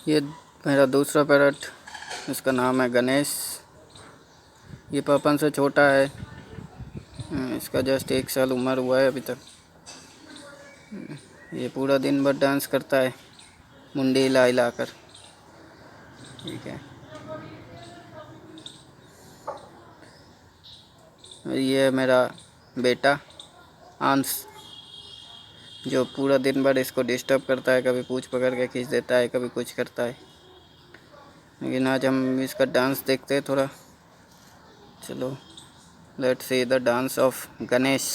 ये मेरा दूसरा पैरट, इसका नाम है गणेश। ये पापन से छोटा है, इसका जस्ट 1 साल उम्र हुआ है अभी तक। ये पूरा दिन भर डांस करता है मुंडी हिला हिला कर। ठीक है, ये है मेरा बेटा आंस, जो पूरा दिन भर इसको डिस्टर्ब करता है। कभी पूंछ पकड़ के खींच देता है, कभी कुछ करता है। लेकिन आज हम इसका डांस देखते हैं थोड़ा। चलो, let's see the dance of Ganesh.